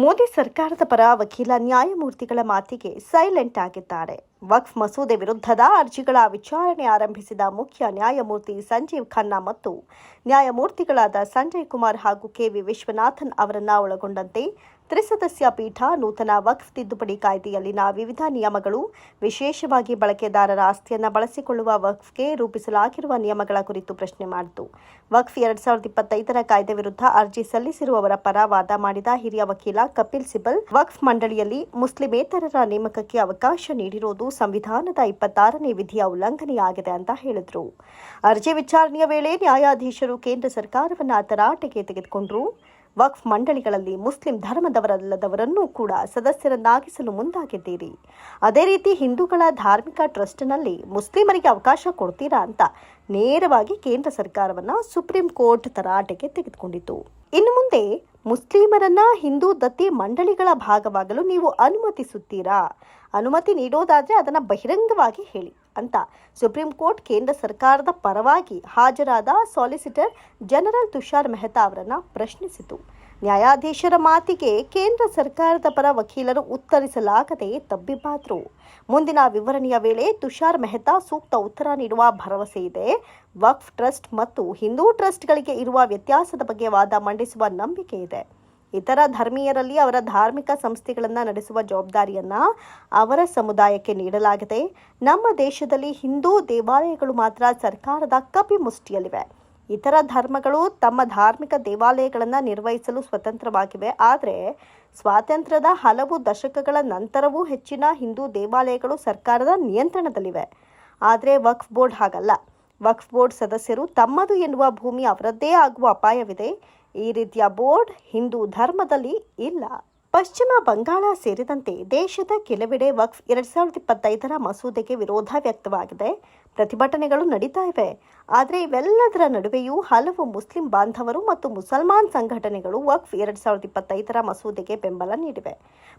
ಮೋದಿ ಸರ್ಕಾರದ ಪರ ವಕೀಲ ನ್ಯಾಯಮೂರ್ತಿಗಳ ಮಾತಿಗೆ ಸೈಲೆಂಟ್ ಆಗಿದ್ದಾರೆ. ವಕ್ಫ್ ಮಸೂದೆ ವಿರುದ್ಧದ ಅರ್ಜಿಗಳ ವಿಚಾರಣೆ ಆರಂಭಿಸಿದ ಮುಖ್ಯ ನ್ಯಾಯಮೂರ್ತಿ ಸಂಜೀವ್ ಖನ್ನಾ ಮತ್ತು ನ್ಯಾಯಮೂರ್ತಿಗಳಾದ ಸಂಜಯ್ ಕುಮಾರ್ ಹಾಗೂ ಕೆವಿ ವಿಶ್ವನಾಥನ್ ಅವರನ್ನ ಒಳಗೊಂಡಂತೆ ತ್ರಿಸದಸ್ಯ ಪೀಠ ನೂತನ ವಕ್ಫ್ ತಿದ್ದುಪಡಿ ಕಾಯ್ದೆಯಲ್ಲಿನ ವಿವಿಧ ನಿಯಮಗಳು, ವಿಶೇಷವಾಗಿ ಬಳಕೆದಾರರ ಆಸ್ತಿಯನ್ನು ಬಳಸಿಕೊಳ್ಳುವ ವಕ್ಫ್ಗೆ ರೂಪಿಸಲಾಗಿರುವ ನಿಯಮಗಳ ಕುರಿತು ಪ್ರಶ್ನೆ ಮಾಡಿತು. ವಕ್ಫ್ 2025ರ ಕಾಯ್ದೆ ವಿರುದ್ಧ ಅರ್ಜಿ ಸಲ್ಲಿಸಿರುವವರ ಪರ ವಾದ ಮಾಡಿದ ಹಿರಿಯ ವಕೀಲ ಕಪಿಲ್ ಸಿಬಲ್, ವಕ್ಫ್ ಮಂಡಳಿಯಲ್ಲಿ ಮುಸ್ಲಿಮೇತರರ ನೇಮಕಕ್ಕೆ ಅವಕಾಶ ನೀಡಿರುವುದು ಸಂವಿಧಾನದ 26ನೇ ವಿಧಿಯ ಉಲ್ಲಂಘನೆಯಾಗಿದೆ ಅಂತ ಹೇಳಿದರು. ಅರ್ಜಿ ವಿಚಾರಣೆಯ ವೇಳೆ ನ್ಯಾಯಾಧೀಶರು ಕೇಂದ್ರ ಸರ್ಕಾರವನ್ನು ತರಾಟೆಗೆ ತೆಗೆದುಕೊಂಡರು. ವಕ್ಫ್ ಮಂಡಳಿಗಳಲ್ಲಿ ಮುಸ್ಲಿಂ ಧರ್ಮದವರಲ್ಲದವರನ್ನೂ ಕೂಡ ಸದಸ್ಯರನ್ನಾಗಿಸಲು ಮುಂದಾಗಿದ್ದೀರಿ. ಅದೇ ರೀತಿ ಹಿಂದೂಗಳ ಧಾರ್ಮಿಕ ಟ್ರಸ್ಟ್ನಲ್ಲಿ ಮುಸ್ಲಿಮರಿಗೆ ಅವಕಾಶ ಕೊಡ್ತೀರಾ ಅಂತ ನೇರವಾಗಿ ಕೇಂದ್ರ ಸರ್ಕಾರವನ್ನು ಸುಪ್ರೀಂ ಕೋರ್ಟ್ ತರಾಟೆಗೆ ತೆಗೆದುಕೊಂಡಿತು. ಇನ್ನು ಮುಂದೆ ಮುಸ್ಲಿಮರನ್ನ ಹಿಂದೂ ದತ್ತಿ ಮಂಡಳಿಗಳ ಭಾಗವಾಗಲು ನೀವು ಅನುಮತಿಸುತ್ತೀರಾ? ಅನುಮತಿ ನೀಡೋದಾದ್ರೆ ಅದನ್ನು ಬಹಿರಂಗವಾಗಿ ಹೇಳಿ ಅಂತ ಸುಪ್ರೀಂ ಕೋರ್ಟ್ ಕೇಂದ್ರ ಸರ್ಕಾರದ ಪರವಾಗಿ ಹಾಜರಾದ ಸಾಲಿಸಿಟರ್ ಜನರಲ್ ತುಷಾರ್ ಮೆಹ್ತಾ ಅವರನ್ನ ಪ್ರಶ್ನಿಸಿತು. ನ್ಯಾಯಾಧೀಶರ ಮಾತಿಗೆ ಕೇಂದ್ರ ಸರ್ಕಾರದ ಪರ ವಕೀಲರು ಉತ್ತರಿಸಲಾಗದೆ ತಬ್ಬಿಬ್ಬಾದ್ರು. ಮುಂದಿನ ವಿವರಣೆಯ ವೇಳೆ ತುಷಾರ್ ಮೆಹ್ತಾ ಸೂಕ್ತ ಉತ್ತರ ನೀಡುವ ಭರವಸೆ ಇದೆ. ವಕ್ಫ್ ಟ್ರಸ್ಟ್ ಮತ್ತು ಹಿಂದೂ ಟ್ರಸ್ಟ್ಗಳಿಗೆ ಇರುವ ವ್ಯತ್ಯಾಸದ ಬಗ್ಗೆ ವಾದ ಮಂಡಿಸುವ ನಂಬಿಕೆ ಇದೆ. ಇತರ ಧರ್ಮೀಯರಲ್ಲಿ ಅವರ ಧಾರ್ಮಿಕ ಸಂಸ್ಥೆಗಳನ್ನು ನಡೆಸುವ ಜವಾಬ್ದಾರಿಯನ್ನ ಅವರ ಸಮುದಾಯಕ್ಕೆ ನೀಡಲಾಗಿದೆ. ನಮ್ಮ ದೇಶದಲ್ಲಿ ಹಿಂದೂ ದೇವಾಲಯಗಳು ಮಾತ್ರ ಸರ್ಕಾರದ ಕಪಿಮುಷ್ಟಿಯಲ್ಲಿವೆ. ಇತರ ಧರ್ಮಗಳು ತಮ್ಮ ಧಾರ್ಮಿಕ ದೇವಾಲಯಗಳನ್ನು ನಿರ್ವಹಿಸಲು ಸ್ವತಂತ್ರವಾಗಿವೆ. ಆದರೆ ಸ್ವಾತಂತ್ರ್ಯದ ಹಲವು ದಶಕಗಳ ನಂತರವೂ ಹೆಚ್ಚಿನ ಹಿಂದೂ ದೇವಾಲಯಗಳು ಸರ್ಕಾರದ ನಿಯಂತ್ರಣದಲ್ಲಿವೆ. ಆದರೆ ವಕ್ಫ್ ಬೋರ್ಡ್ ಹಾಗಲ್ಲ. ವಕ್ಫ್ ಬೋರ್ಡ್ ಸದಸ್ಯರು ತಮ್ಮದು ಎನ್ನುವ ಭೂಮಿ ಅವರದ್ದೇ ಆಗುವ ಅಪಾಯವಿದೆ. ಈ ರೀತಿಯ ಬೋರ್ಡ್ ಹಿಂದೂ ಧರ್ಮದಲ್ಲಿ ಇಲ್ಲ. ಪಶ್ಚಿಮ ಬಂಗಾಳ ಸೇರಿದಂತೆ ದೇಶದ ಕೆಲವೆಡೆ ವಕ್ಫ್ 2025ರ ಮಸೂದೆಗೆ ವಿರೋಧ ವ್ಯಕ್ತವಾಗಿದೆ. ಪ್ರತಿಭಟನೆಗಳು ನಡೀತಾ ಇವೆ. ಆದರೆ ಇವೆಲ್ಲದರ ನಡುವೆಯೂ ಹಲವು ಮುಸ್ಲಿಂ ಬಾಂಧವರು ಮತ್ತು ಮುಸಲ್ಮಾನ್ ಸಂಘಟನೆಗಳು ವಕ್ಫ್ 2025ರ ಮಸೂದೆಗೆ ಬೆಂಬಲ ನೀಡಿವೆ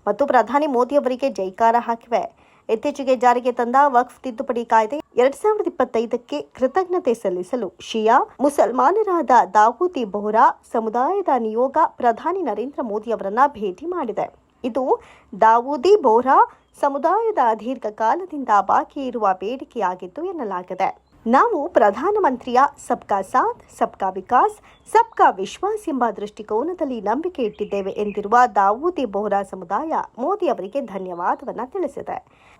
ಮತ್ತು ಪ್ರಧಾನಿ ಮೋದಿ ಅವರಿಗೆ ಜೈಕಾರ ಹಾಕಿವೆ. ಇತ್ತೀಚೆಗೆ ಜಾರಿಗೆ ತಂದ ವಕ್ಫ್ ತಿದ್ದುಪಡಿ ಕಾಯ್ದೆ 2025ಕ್ಕೆ ಕೃತಜ್ಞತೆ ಸಲ್ಲಿಸಲು ಶಿಯಾ ಮುಸಲ್ಮಾನರಾದ ದಾವೂದಿ ಬೋಹ್ರಾ ಸಮುದಾಯದ ನಿಯೋಗ ಪ್ರಧಾನಿ ನರೇಂದ್ರ ಮೋದಿ ಅವರನ್ನ ಭೇಟಿ ಮಾಡಿದೆ. ಇದು ದಾವೂದಿ ಬೋಹ್ರಾ ಸಮುದಾಯದ ದೀರ್ಘಕಾಲದಿಂದ ಬಾಕಿ ಇರುವ ಬೇಡಿಕೆಯಾಗಿತ್ತು ಎನ್ನಲಾಗಿದೆ. ನಾವು ಪ್ರಧಾನಮಂತ್ರಿಯ ಸಬ್ಕಾ ಸಾಥ್, ಸಬ್ಕಾ ವಿಕಾಸ್, ಸಬ್ಕಾ ವಿಶ್ವಾಸ್ ಎಂಬ ದೃಷ್ಟಿಕೋನದಲ್ಲಿ ನಂಬಿಕೆ ಇಟ್ಟಿದ್ದೇವೆ ಎಂದಿರುವ ದಾವೂದಿ ಬೋಹ್ರಾ ಸಮುದಾಯ ಮೋದಿ ಅವರಿಗೆ ಧನ್ಯವಾದವನ್ನು ತಿಳಿಸಿದೆ.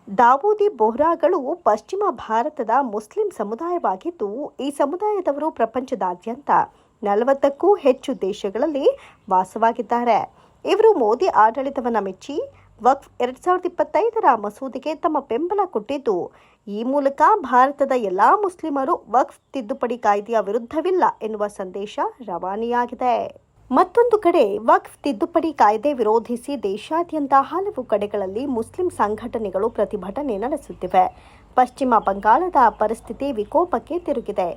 ದಾವೂದಿ ಬೋಹ್ರಾಗಳು ಪಶ್ಚಿಮ ಭಾರತದ ಮುಸ್ಲಿಂ ಸಮುದಾಯವಾಗಿದ್ದು, ಈ ಸಮುದಾಯದವರು ಪ್ರಪಂಚದಾದ್ಯಂತ 40ಕ್ಕೂ ಹೆಚ್ಚು ದೇಶಗಳಲ್ಲಿ ವಾಸವಾಗಿದ್ದಾರೆ. ಇವರು ಮೋದಿ ಆಡಳಿತವನ್ನು ಮೆಚ್ಚಿ ವಕ್ಫ್ 2025ರ ಮಸೂದೆಗೆ ತಮ್ಮ ಬೆಂಬಲ ಕೊಟ್ಟಿದ್ದು, ಈ ಮೂಲಕ ಭಾರತದ ಎಲ್ಲಾ ಮುಸ್ಲಿಮರು ವಕ್ಫ್ ತಿದ್ದುಪಡಿ ಕಾಯ್ದೆಯ ವಿರುದ್ಧವಿಲ್ಲ ಎನ್ನುವ ಸಂದೇಶ ರವಾನೆಯಾಗಿದೆ. ಮತ್ತೊಂದು ಕಡೆ ವಕ್ಫ್ ತಿದ್ದುಪಡಿ ಕಾಯ್ದೆ ವಿರೋಧಿಸಿ ದೇಶಾದ್ಯಂತ ಹಲವು ಕಡೆಗಳಲ್ಲಿ ಮುಸ್ಲಿಂ ಸಂಘಟನೆಗಳು ಪ್ರತಿಭಟನೆ ನಡೆಸುತ್ತಿವೆ. ಪಶ್ಚಿಮ ಬಂಗಾಳದ ಪರಿಸ್ಥಿತಿ ವಿಕೋಪಕ್ಕೆ ತಿರುಗಿದೆ.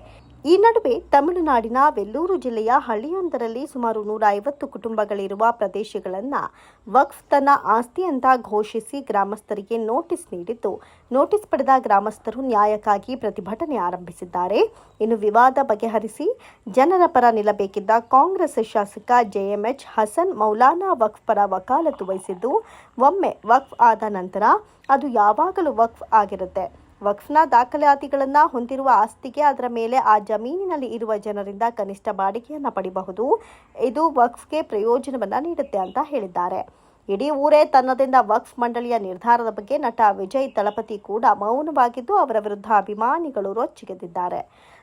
ಈ ನಡುವೆ ತಮಿಳುನಾಡಿನ ವೆಲ್ಲೂರು ಜಿಲ್ಲೆಯ ಹಳ್ಳಿಯೊಂದರಲ್ಲಿ ಸುಮಾರು 150 ಕುಟುಂಬಗಳಿರುವ ಪ್ರದೇಶಗಳನ್ನು ವಕ್ಫ್ ತನ್ನ ಆಸ್ತಿ ಅಂತ ಘೋಷಿಸಿ ಗ್ರಾಮಸ್ಥರಿಗೆ ನೋಟಿಸ್ ನೀಡಿದ್ದು, ನೋಟಿಸ್ ಪಡೆದ ಗ್ರಾಮಸ್ಥರು ನ್ಯಾಯಕ್ಕಾಗಿ ಪ್ರತಿಭಟನೆ ಆರಂಭಿಸಿದ್ದಾರೆ. ಇನ್ನು ವಿವಾದ ಬಗೆಹರಿಸಿ ಜನರ ಪರ ನಿಲ್ಲಬೇಕಿದ್ದ ಕಾಂಗ್ರೆಸ್ ಶಾಸಕ ಜೆಎಂಎಚ್ ಹಸನ್ ಮೌಲಾನಾ ವಕ್ಫ್ ಪರ ವಕಾಲತ್ತು ವಹಿಸಿದ್ದು, ಒಮ್ಮೆ ವಕ್ಫ್ ಆದ ನಂತರ ಅದು ಯಾವಾಗಲೂ ವಕ್ಫ್ ಆಗಿರುತ್ತೆ. ವಕ್ಫ್ನ ದಾಖಲಾತಿಗಳನ್ನು ಹೊಂದಿರುವ ಆಸ್ತಿಗೆ ಅದರ ಮೇಲೆ ಆ ಜಮೀನಿನಲ್ಲಿ ಇರುವ ಜನರಿಂದ ಕನಿಷ್ಠ ಬಾಡಿಗೆಯನ್ನು ಪಡೆಯಬಹುದು. ಇದು ವಕ್ಫ್ಗೆ ಪ್ರಯೋಜನವನ್ನು ನೀಡುತ್ತೆ ಅಂತ ಹೇಳಿದ್ದಾರೆ. ಇಡೀ ಊರೇ ತನ್ನದಿಂದ ವಕ್ಫ್ ಮಂಡಳಿಯ ನಿರ್ಧಾರದ ಬಗ್ಗೆ ನಟ ವಿಜಯ್ ತಳಪತಿ ಕೂಡ ಮೌನವಾಗಿದ್ದು, ಅವರ ವಿರುದ್ಧ ಅಭಿಮಾನಿಗಳು ರೊಚ್ಚಿಗೆದ್ದಿದ್ದಾರೆ.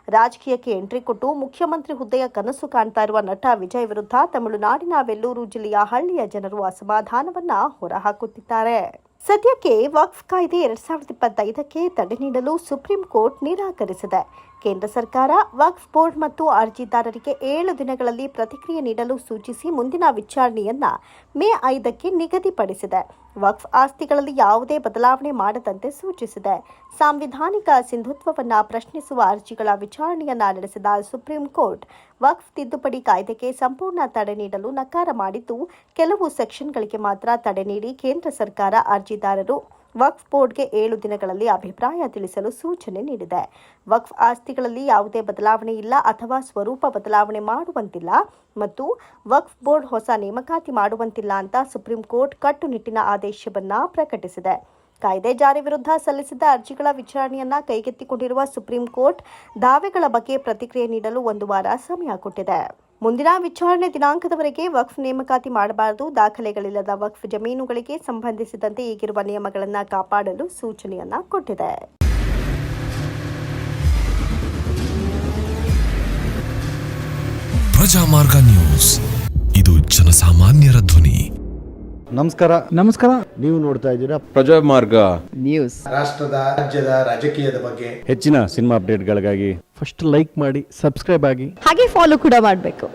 ರಾಜಕೀಯಕ್ಕೆ ಎಂಟ್ರಿ ಕೊಟ್ಟು ಮುಖ್ಯಮಂತ್ರಿ ಹುದ್ದೆಯ ಕನಸು ಕಾಣ್ತಾ ಇರುವ ನಟ ವಿಜಯ್ ವಿರುದ್ಧ ತಮಿಳುನಾಡಿನ ವೆಲ್ಲೂರು ಜಿಲ್ಲೆಯ ಹಳ್ಳಿಯ ಜನರು ಅಸಮಾಧಾನವನ್ನ ಹೊರಹಾಕುತ್ತಿದ್ದಾರೆ. ಸದ್ಯಕ್ಕೆ ವಕ್ಫ್ ಕಾಯ್ದೆ 2025ಕ್ಕೆ ತಡೆ ನೀಡಲು ಸುಪ್ರೀಂ ಕೋರ್ಟ್ ನಿರಾಕರಿಸಿದೆ. ಕೇಂದ್ರ ಸರ್ಕಾರ ವಕ್ಫ್ ಬೋರ್ಡ್ ಮತ್ತು ಅರ್ಜಿದಾರರಿಗೆ 7 ದಿನಗಳಲ್ಲಿ ಪ್ರತಿಕ್ರಿಯೆ ನೀಡಲು ಸೂಚಿಸಿ ಮುಂದಿನ ವಿಚಾರಣೆಯನ್ನ ಮೇ 5ಕ್ಕೆ ನಿಗದಿಪಡಿಸಿದೆ. ವಕ್ಫ್ ಆಸ್ತಿಗಳಲ್ಲಿ ಯಾವುದೇ ಬದಲಾವಣೆ ಮಾಡದಂತೆ ಸೂಚಿಸಿದೆ. ಸಾಂವಿಧಾನಿಕ ಸಿಂಧುತ್ವವನ್ನು ಪ್ರಶ್ನಿಸುವ ಅರ್ಜಿಗಳ ವಿಚಾರಣೆಯನ್ನ ನಡೆಸಿದ ಸುಪ್ರೀಂ ಕೋರ್ಟ್ ವಕ್ಫ್ ತಿದ್ದುಪಡಿ ಕಾಯ್ದೆಗೆ ಸಂಪೂರ್ಣ ತಡೆ ನೀಡಲು ನಕಾರ ಮಾಡಿದ್ದು, ಕೆಲವು ಸೆಕ್ಷನ್ಗಳಿಗೆ ಮಾತ್ರ ತಡೆ ನೀಡಿ ಕೇಂದ್ರ ಸರ್ಕಾರ ಅರ್ಜಿದಾರರು ವಕ್ಫ್ ಬೋರ್ಡ್ಗೆ 7 ದಿನಗಳಲ್ಲಿ ಅಭಿಪ್ರಾಯ ತಿಳಿಸಲು ಸೂಚನೆ ನೀಡಿದೆ. ವಕ್ಫ್ ಆಸ್ತಿಗಳಲ್ಲಿ ಯಾವುದೇ ಬದಲಾವಣೆ ಇಲ್ಲ ಅಥವಾ ಸ್ವರೂಪ ಬದಲಾವಣೆ ಮಾಡುವಂತಿಲ್ಲ ಮತ್ತು ವಕ್ಫ್ ಬೋರ್ಡ್ ಹೊಸ ನೇಮಕಾತಿ ಮಾಡುವಂತಿಲ್ಲ ಅಂತ ಸುಪ್ರೀಂ ಕೋರ್ಟ್ ಕಟ್ಟುನಿಟ್ಟಿನ ಆದೇಶವನ್ನ ಪ್ರಕಟಿಸಿದೆ. ಕಾಯ್ದೆ ಜಾರಿ ವಿರುದ್ಧ ಸಲ್ಲಿಸಿದ್ದ ಅರ್ಜಿಗಳ ವಿಚಾರಣೆಯನ್ನ ಕೈಗೆತ್ತಿಕೊಂಡಿರುವ ಸುಪ್ರೀಂ ಕೋರ್ಟ್ ದಾವೆಗಳ ಬಗ್ಗೆ ಪ್ರತಿಕ್ರಿಯೆ ನೀಡಲು 1 ವಾರ ಸಮಯ ಕೊಟ್ಟಿದೆ. ಮುಂದಿನ ವಿಚಾರಣೆ ದಿನಾಂಕದವರೆಗೆ ವಕ್ಫ್ ನೇಮಕಾತಿ ಮಾಡಬಾರದು, ದಾಖಲೆಗಳಿಲ್ಲದ ವಕ್ಫ್ ಜಮೀನುಗಳಿಗೆ ಸಂಬಂಧಿಸಿದಂತೆ ಈಗಿರುವ ನಿಯಮಗಳನ್ನು ಕಾಪಾಡಲು ಸೂಚನೆಯನ್ನ ಕೊಟ್ಟಿದೆ. ಪ್ರಜಾಮಾರ್ಗ ನ್ಯೂಸ್, ಇದು ಜನಸಾಮಾನ್ಯರ ಧ್ವನಿ. ನಮಸ್ಕಾರ. ನೀವು ನೋಡ್ತಾ ಇದ್ದೀರಾ ಪ್ರಜಾಮಾರ್ಗ ನ್ಯೂಸ್. ರಾಷ್ಟ್ರದ ರಾಜ್ಯದ ರಾಜಕೀಯದ ಬಗ್ಗೆ ಹೆಚ್ಚಿನ ಸಿನಿಮಾ ಅಪ್ಡೇಟ್ಗಳಿಗಾಗಿ ಫಸ್ಟ್ ಲೈಕ್ ಮಾಡಿ, ಸಬ್ಸ್ಕ್ರೈಬ್ ಆಗಿ, ಹಾಗೆ ಫಾಲೋ ಕೂಡ ಮಾಡಬೇಕು.